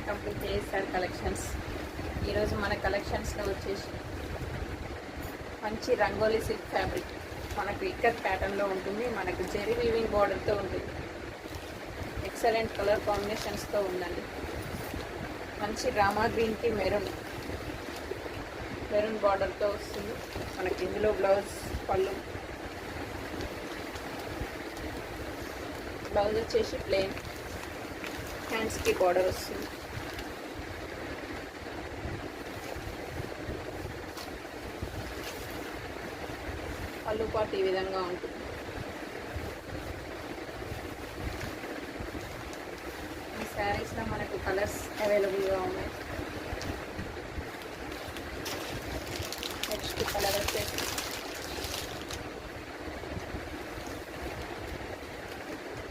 Welcome to JSR collections. ఈరోజు మన కలెక్షన్స్లో వచ్చేసి మంచి రంగోలీ సిల్క్ ఫ్యాబ్రిక్ మనకు ఇక్కత్ ప్యాటర్న్లో ఉంటుంది. మనకు జెరీ వీవింగ్ బార్డర్తో ఉంటుంది. ఎక్సలెంట్ కలర్ కాంబినేషన్స్తో ఉందండి. మంచి రామా గ్రీన్కి మెరూన్ బార్డర్తో వస్తుంది. మనకి ఇందులో బ్లౌజ్ బ్లౌజ్ వచ్చేసి ప్లెయిన్, హ్యాండ్స్కి బార్డర్ వస్తుంది. పళ్ళు పాటు ఈ విధంగా ఉంటుంది. ఈ శారీస్లో మనకు కలర్స్ అవైలబుల్గా ఉన్నాయి. నెక్స్ట్ కలర్ వచ్చేసి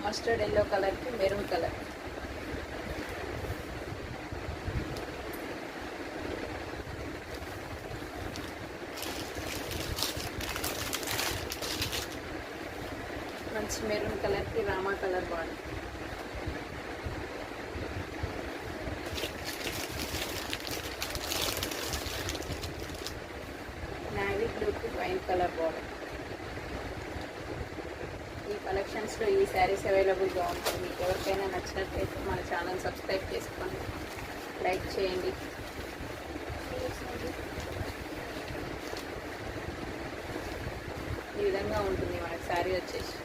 మస్టర్డ్ ఎల్లో కలర్కి మెరూన్ కలర్. మంచి మెరూన్ కలర్కి రామా కలర్ బార్డర్. నావీ బ్లూకి వైన్ కలర్ బార్డర్. ఈ కలెక్షన్స్లో ఈ శారీస్ అవైలబుల్గా ఉంటుంది. మీకు ఎవరికైనా నచ్చినట్లయితే మన ఛానల్ సబ్స్క్రైబ్ చేసుకోండి, లైక్ చేయండి. ఈ విధంగా ఉంటుంది మనకి శారీ వచ్చేసి.